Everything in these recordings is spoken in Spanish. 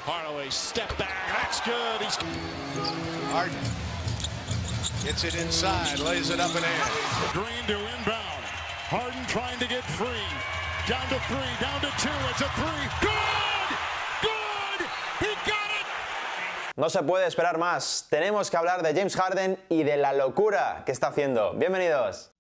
Hardaway step back, that's good. He's Harden gets it inside, lays it up and in. Green to inbound. Harden trying to get free. Down to three, down to two. It's a three. Good! Good! He got it! No se puede esperar más. Tenemos que hablar de James Harden y de la locura que está haciendo. Bienvenidos.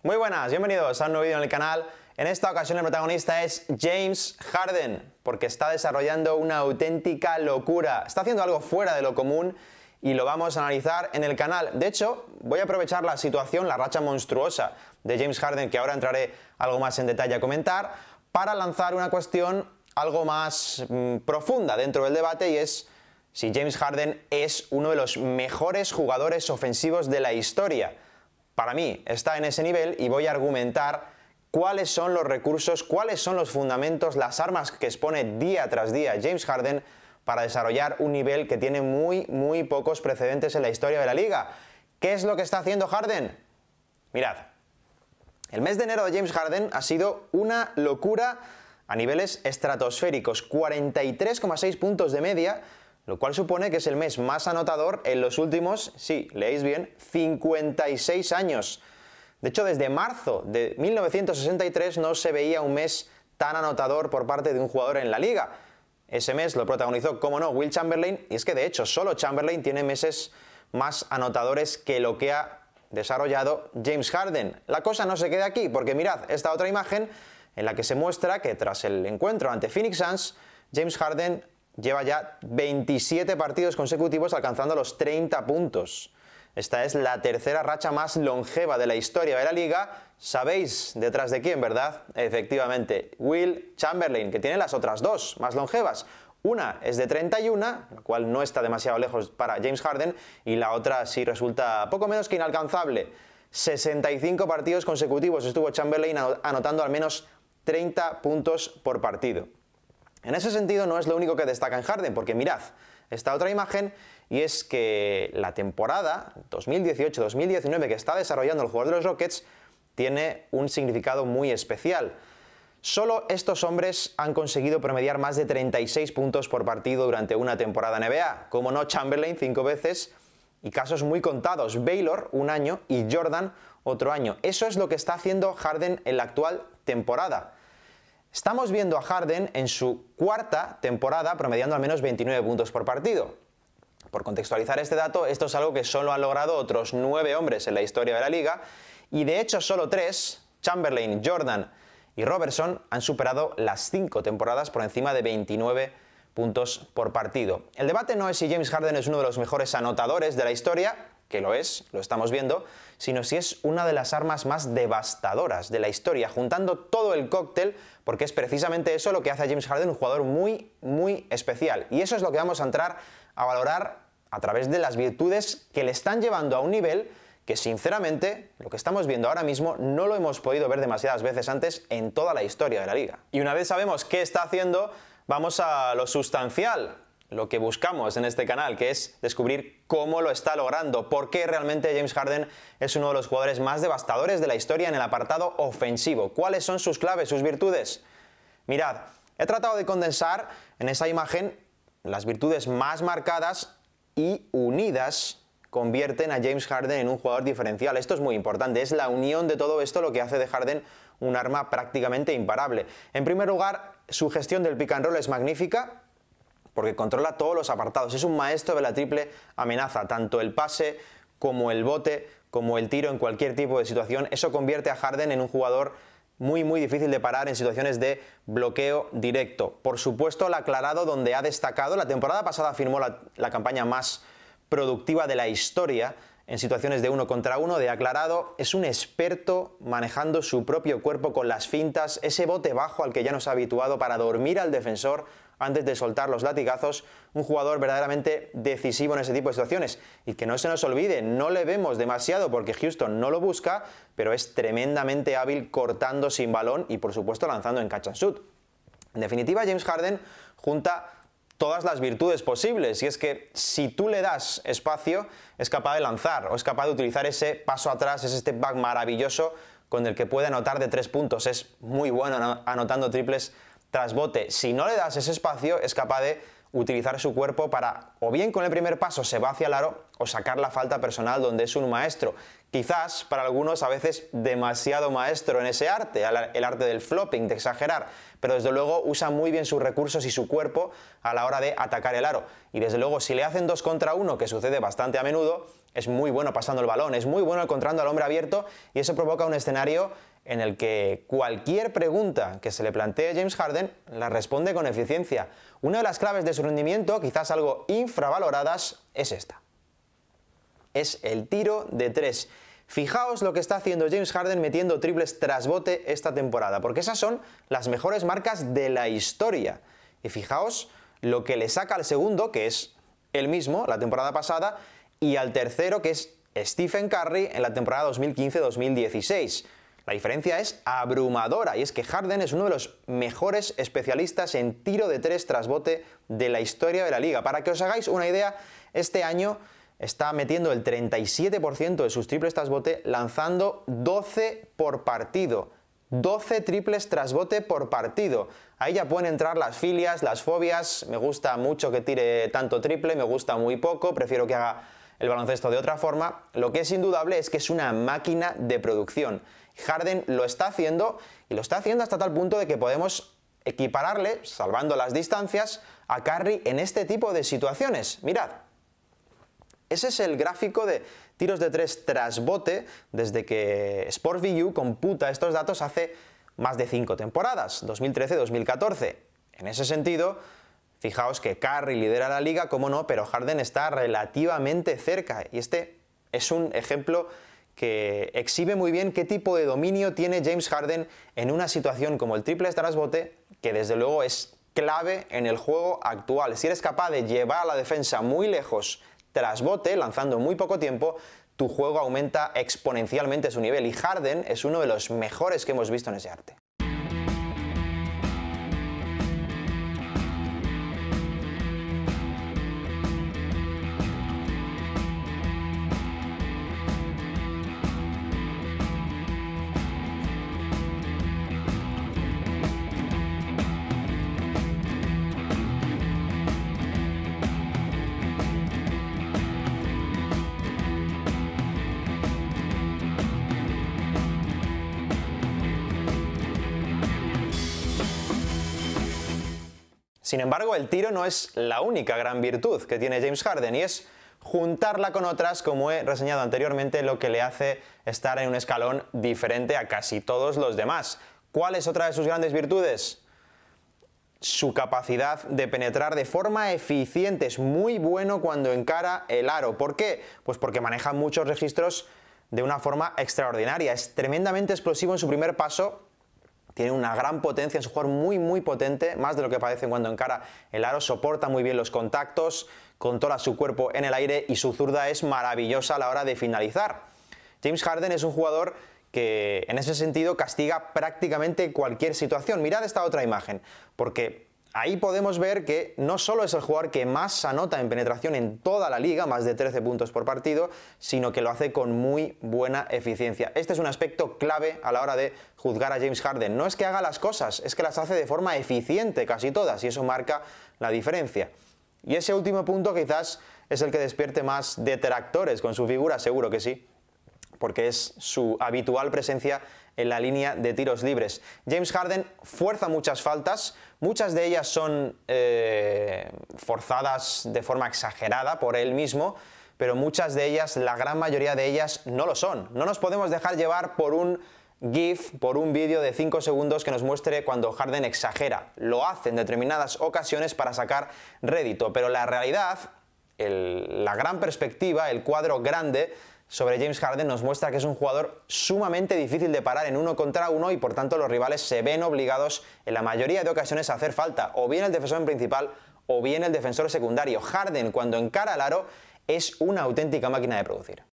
Muy buenas, bienvenidos a un nuevo vídeo en el canal. En esta ocasión el protagonista es James Harden, porque está desarrollando una auténtica locura. Está haciendo algo fuera de lo común y lo vamos a analizar en el canal. De hecho, voy a aprovechar la situación, la racha monstruosa de James Harden, que ahora entraré algo más en detalle a comentar, para lanzar una cuestión algo más profunda dentro del debate, y es si James Harden es uno de los mejores jugadores ofensivos de la historia. Para mí está en ese nivel y voy a argumentar cuáles son los recursos, cuáles son los fundamentos, las armas que expone día tras día James Harden para desarrollar un nivel que tiene muy pocos precedentes en la historia de la liga. ¿Qué es lo que está haciendo Harden? Mirad, el mes de enero de James Harden ha sido una locura a niveles estratosféricos, 43,6 puntos de media, lo cual supone que es el mes más anotador en los últimos, sí, leéis bien, 56 años. De hecho, desde marzo de 1963 no se veía un mes tan anotador por parte de un jugador en la liga. Ese mes lo protagonizó, como no, Wilt Chamberlain, y es que de hecho solo Chamberlain tiene meses más anotadores que lo que ha desarrollado James Harden. La cosa no se queda aquí, porque mirad esta otra imagen en la que se muestra que tras el encuentro ante Phoenix Suns, James Harden lleva ya 27 partidos consecutivos alcanzando los 30 puntos. Esta es la tercera racha más longeva de la historia de la liga. ¿Sabéis detrás de quién, verdad? Efectivamente, Wilt Chamberlain, que tiene las otras dos más longevas. Una es de 31, lo cual no está demasiado lejos para James Harden, y la otra sí resulta poco menos que inalcanzable. 65 partidos consecutivos estuvo Chamberlain anotando al menos 30 puntos por partido. En ese sentido no es lo único que destaca en Harden, porque mirad esta otra imagen, y es que la temporada 2018-2019 que está desarrollando el jugador de los Rockets tiene un significado muy especial. Solo estos hombres han conseguido promediar más de 36 puntos por partido durante una temporada NBA, como no Chamberlain 5 veces, y casos muy contados, Baylor un año y Jordan otro año. Eso es lo que está haciendo Harden en la actual temporada. Estamos viendo a Harden en su cuarta temporada promediando al menos 29 puntos por partido. Por contextualizar este dato, esto es algo que solo han logrado otros 9 hombres en la historia de la liga, y de hecho solo 3, Chamberlain, Jordan y Robertson, han superado las 5 temporadas por encima de 29 puntos por partido. El debate no es si James Harden es uno de los mejores anotadores de la historia, que lo es, lo estamos viendo, sino si es una de las armas más devastadoras de la historia, juntando todo el cóctel, porque es precisamente eso lo que hace a James Harden un jugador muy especial. Y eso es lo que vamos a entrar a valorar a través de las virtudes que le están llevando a un nivel que, sinceramente, lo que estamos viendo ahora mismo no lo hemos podido ver demasiadas veces antes en toda la historia de la liga. Y una vez sabemos qué está haciendo, vamos a lo sustancial, lo que buscamos en este canal, que es descubrir cómo lo está logrando, por qué realmente James Harden es uno de los jugadores más devastadores de la historia en el apartado ofensivo. ¿Cuáles son sus claves, sus virtudes? Mirad, he tratado de condensar en esa imagen las virtudes más marcadas y unidas convierten a James Harden en un jugador diferencial. Esto es muy importante, es la unión de todo esto lo que hace de Harden un arma prácticamente imparable. En primer lugar, su gestión del pick and roll es magnífica, porque controla todos los apartados. Es un maestro de la triple amenaza, tanto el pase como el bote, como el tiro en cualquier tipo de situación. Eso convierte a Harden en un jugador muy difícil de parar en situaciones de bloqueo directo. Por supuesto, el aclarado, donde ha destacado. La temporada pasada firmó la campaña más productiva de la historia en situaciones de 1 contra 1 de aclarado. Es un experto manejando su propio cuerpo con las fintas, ese bote bajo al que ya nos ha habituado para dormir al defensor antes de soltar los latigazos. Un jugador verdaderamente decisivo en ese tipo de situaciones, y que no se nos olvide, no le vemos demasiado porque Houston no lo busca, pero es tremendamente hábil cortando sin balón y por supuesto lanzando en catch and shoot. En definitiva, James Harden junta todas las virtudes posibles, y es que si tú le das espacio es capaz de lanzar, o es capaz de utilizar ese paso atrás, ese step back maravilloso con el que puede anotar de 3 puntos. Es muy bueno anotando triples tras bote. Si no le das ese espacio, es capaz de utilizar su cuerpo para, o bien con el primer paso se va hacia el aro, o sacar la falta personal, donde es un maestro. Quizás para algunos a veces demasiado maestro en ese arte, el arte del flopping, de exagerar, pero desde luego usa muy bien sus recursos y su cuerpo a la hora de atacar el aro. Y desde luego si le hacen 2 contra 1, que sucede bastante a menudo, es muy bueno pasando el balón, es muy bueno encontrando al hombre abierto, y eso provoca un escenario en el que cualquier pregunta que se le plantee James Harden la responde con eficiencia. Una de las claves de su rendimiento, quizás algo infravaloradas, es esta. Es el tiro de 3. Fijaos lo que está haciendo James Harden metiendo triples tras bote esta temporada, porque esas son las mejores marcas de la historia. Y fijaos lo que le saca al segundo, que es el mismo, la temporada pasada, y al tercero, que es Stephen Curry en la temporada 2015-2016. La diferencia es abrumadora, y es que Harden es uno de los mejores especialistas en tiro de 3 tras bote de la historia de la liga. Para que os hagáis una idea, este año está metiendo el 37% de sus triples tras bote, lanzando 12 por partido. 12 triples tras bote por partido. Ahí ya pueden entrar las filias, las fobias. Me gusta mucho que tire tanto triple, me gusta muy poco, prefiero que haga el baloncesto de otra forma. Lo que es indudable es que es una máquina de producción. Harden lo está haciendo, y lo está haciendo hasta tal punto de que podemos equipararle, salvando las distancias, a Curry en este tipo de situaciones. Mirad, ese es el gráfico de tiros de 3 tras bote desde que SportsView computa estos datos hace más de 5 temporadas, 2013-2014. En ese sentido, fijaos que Curry lidera la liga, como no, pero Harden está relativamente cerca, y este es un ejemplo que exhibe muy bien qué tipo de dominio tiene James Harden en una situación como el triple tras bote, que desde luego es clave en el juego actual. Si eres capaz de llevar a la defensa muy lejos tras bote, lanzando muy poco tiempo, tu juego aumenta exponencialmente su nivel, y Harden es uno de los mejores que hemos visto en ese arte. Sin embargo, el tiro no es la única gran virtud que tiene James Harden, y es juntarla con otras, como he reseñado anteriormente, lo que le hace estar en un escalón diferente a casi todos los demás. ¿Cuál es otra de sus grandes virtudes? Su capacidad de penetrar de forma eficiente. Es muy bueno cuando encara el aro. ¿Por qué? Pues porque maneja muchos registros de una forma extraordinaria. Es tremendamente explosivo en su primer paso. Tiene una gran potencia, es un jugador muy potente, más de lo que parece cuando encara el aro. Soporta muy bien los contactos, controla su cuerpo en el aire, y su zurda es maravillosa a la hora de finalizar. James Harden es un jugador que en ese sentido castiga prácticamente cualquier situación. Mirad esta otra imagen, porque ahí podemos ver que no solo es el jugador que más anota en penetración en toda la liga, más de 13 puntos por partido, sino que lo hace con muy buena eficiencia. Este es un aspecto clave a la hora de juzgar a James Harden. No es que haga las cosas, es que las hace de forma eficiente casi todas, y eso marca la diferencia. Y ese último punto quizás es el que despierte más detractores con su figura, seguro que sí, porque es su habitual presencia en la línea de tiros libres. James Harden fuerza muchas faltas, muchas de ellas son forzadas de forma exagerada por él mismo, pero muchas de ellas, la gran mayoría de ellas, no lo son. No nos podemos dejar llevar por un GIF, por un vídeo de 5 segundos que nos muestre cuando Harden exagera. Lo hace en determinadas ocasiones para sacar rédito, pero la realidad, la gran perspectiva, el cuadro grande sobre James Harden nos muestra que es un jugador sumamente difícil de parar en 1 contra 1, y por tanto los rivales se ven obligados en la mayoría de ocasiones a hacer falta, o bien el defensor principal o bien el defensor secundario. Harden, cuando encara el aro, es una auténtica máquina de producir.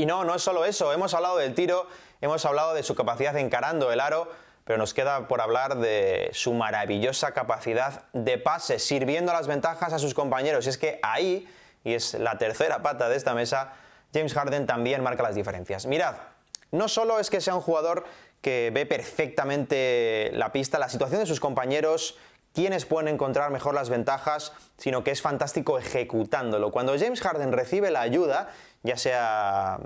Y no es solo eso, hemos hablado del tiro, hemos hablado de su capacidad encarando el aro, pero nos queda por hablar de su maravillosa capacidad de pase, sirviendo las ventajas a sus compañeros. Y es que ahí, y es la tercera pata de esta mesa, James Harden también marca las diferencias. Mirad, no solo es que sea un jugador que ve perfectamente la pista, la situación de sus compañeros, quiénes pueden encontrar mejor las ventajas, sino que es fantástico ejecutándolo. Cuando James Harden recibe la ayuda, ya sea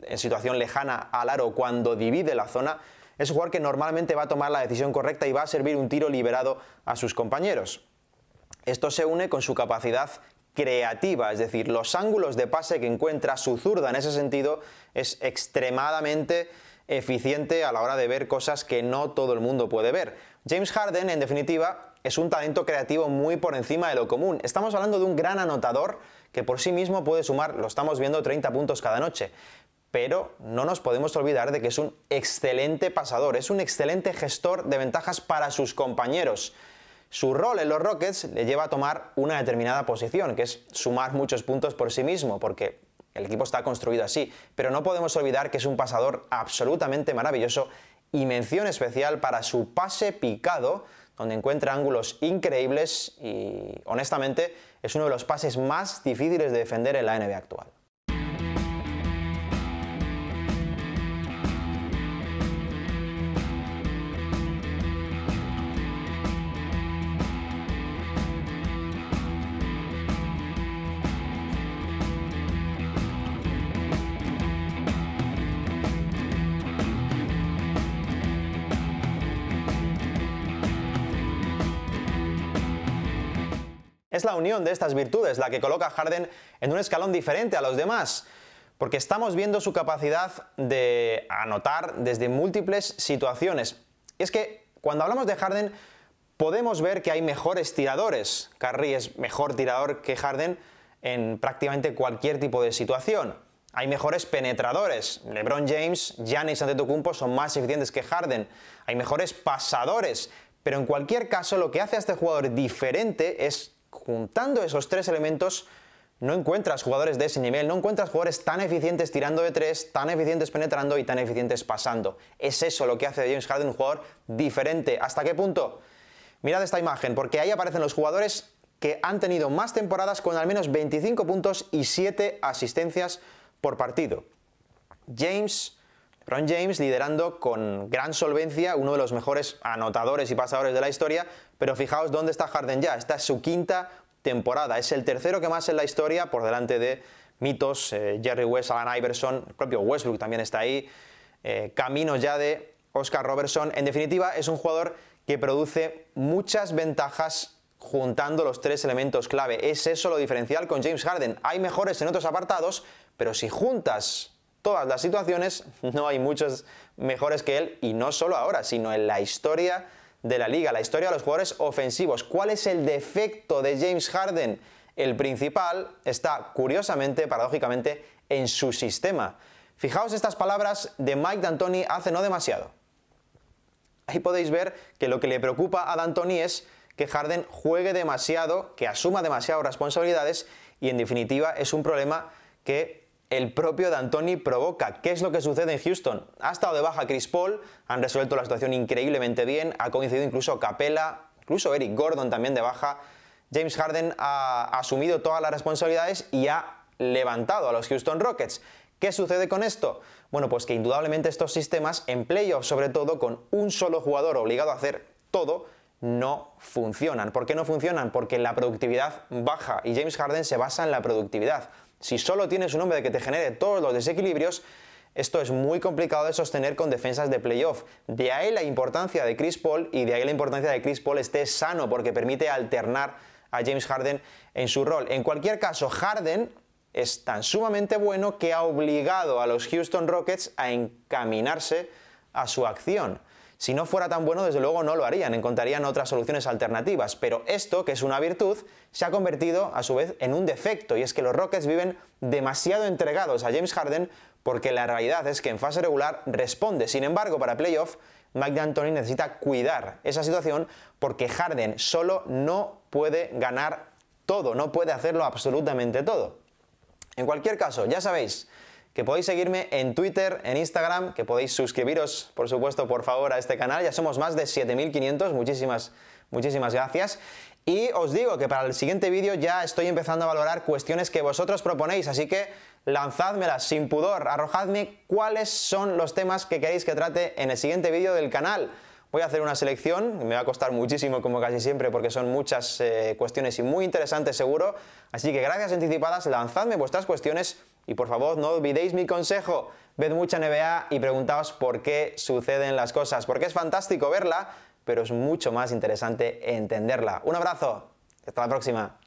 en situación lejana al aro o cuando divide la zona, es un jugador que normalmente va a tomar la decisión correcta y va a servir un tiro liberado a sus compañeros. Esto se une con su capacidad creativa, es decir, los ángulos de pase que encuentra su zurda en ese sentido es extremadamente eficiente a la hora de ver cosas que no todo el mundo puede ver. James Harden, en definitiva, es un talento creativo muy por encima de lo común. Estamos hablando de un gran anotador que por sí mismo puede sumar, lo estamos viendo, 30 puntos cada noche. Pero no nos podemos olvidar de que es un excelente pasador, es un excelente gestor de ventajas para sus compañeros. Su rol en los Rockets le lleva a tomar una determinada posición, que es sumar muchos puntos por sí mismo, porque el equipo está construido así. Pero no podemos olvidar que es un pasador absolutamente maravilloso y mención especial para su pase picado, donde encuentra ángulos increíbles y, honestamente, es uno de los pases más difíciles de defender en la NBA actual. Es la unión de estas virtudes la que coloca a Harden en un escalón diferente a los demás, porque estamos viendo su capacidad de anotar desde múltiples situaciones. Y es que cuando hablamos de Harden podemos ver que hay mejores tiradores. Curry es mejor tirador que Harden en prácticamente cualquier tipo de situación. Hay mejores penetradores. LeBron James, Giannis Antetokounmpo son más eficientes que Harden. Hay mejores pasadores. Pero en cualquier caso, lo que hace a este jugador diferente es, juntando esos tres elementos, no encuentras jugadores de ese nivel, no encuentras jugadores tan eficientes tirando de tres, tan eficientes penetrando y tan eficientes pasando. Es eso lo que hace de James Harden un jugador diferente. ¿Hasta qué punto? Mirad esta imagen, porque ahí aparecen los jugadores que han tenido más temporadas con al menos 25 puntos y 7 asistencias por partido. LeBron James liderando con gran solvencia, uno de los mejores anotadores y pasadores de la historia, pero fijaos dónde está Harden ya. Esta es su quinta temporada, es el tercero que más en la historia, por delante de mitos, Jerry West, Allen Iverson, el propio Westbrook también está ahí, camino ya de Oscar Robertson. En definitiva, es un jugador que produce muchas ventajas juntando los tres elementos clave. Es eso lo diferencial con James Harden. Hay mejores en otros apartados, pero si juntas todas las situaciones, no hay muchos mejores que él, y no solo ahora, sino en la historia de la liga, la historia de los jugadores ofensivos. ¿Cuál es el defecto de James Harden? El principal está, curiosamente, paradójicamente, en su sistema. Fijaos estas palabras de Mike D'Antoni hace no demasiado. Ahí podéis ver que lo que le preocupa a D'Antoni es que Harden juegue demasiado, que asuma demasiadas responsabilidades, y en definitiva es un problema que el propio D'Antoni provoca. ¿Qué es lo que sucede en Houston? Ha estado de baja Chris Paul, han resuelto la situación increíblemente bien, ha coincidido incluso Capela, incluso Eric Gordon también de baja. James Harden ha asumido todas las responsabilidades y ha levantado a los Houston Rockets. ¿Qué sucede con esto? Bueno, pues que indudablemente estos sistemas, en playoffs sobre todo, con un solo jugador obligado a hacer todo, no funcionan. ¿Por qué no funcionan? Porque la productividad baja y James Harden se basa en la productividad. Si solo tienes un hombre que te genere todos los desequilibrios, esto es muy complicado de sostener con defensas de playoff. De ahí la importancia de Chris Paul, y de ahí la importancia de que Chris Paul esté sano, porque permite alternar a James Harden en su rol. En cualquier caso, Harden es tan sumamente bueno que ha obligado a los Houston Rockets a encaminarse a su acción. Si no fuera tan bueno, desde luego no lo harían, encontrarían otras soluciones alternativas. Pero esto, que es una virtud, se ha convertido a su vez en un defecto, y es que los Rockets viven demasiado entregados a James Harden, porque la realidad es que en fase regular responde. Sin embargo, para playoff, Mike D'Antoni necesita cuidar esa situación, porque Harden solo no puede ganar todo, no puede hacerlo absolutamente todo. En cualquier caso, ya sabéis que podéis seguirme en Twitter, en Instagram, que podéis suscribiros, por supuesto, por favor, a este canal. Ya somos más de 7.500, muchísimas gracias. Y os digo que para el siguiente vídeo ya estoy empezando a valorar cuestiones que vosotros proponéis, así que lanzádmelas sin pudor, arrojadme cuáles son los temas que queréis que trate en el siguiente vídeo del canal. Voy a hacer una selección, me va a costar muchísimo como casi siempre porque son muchas cuestiones y muy interesantes seguro, así que gracias anticipadas, lanzadme vuestras cuestiones y por favor no olvidéis mi consejo, ved mucha NBA y preguntaos por qué suceden las cosas, porque es fantástico verla, pero es mucho más interesante entenderla. Un abrazo, hasta la próxima.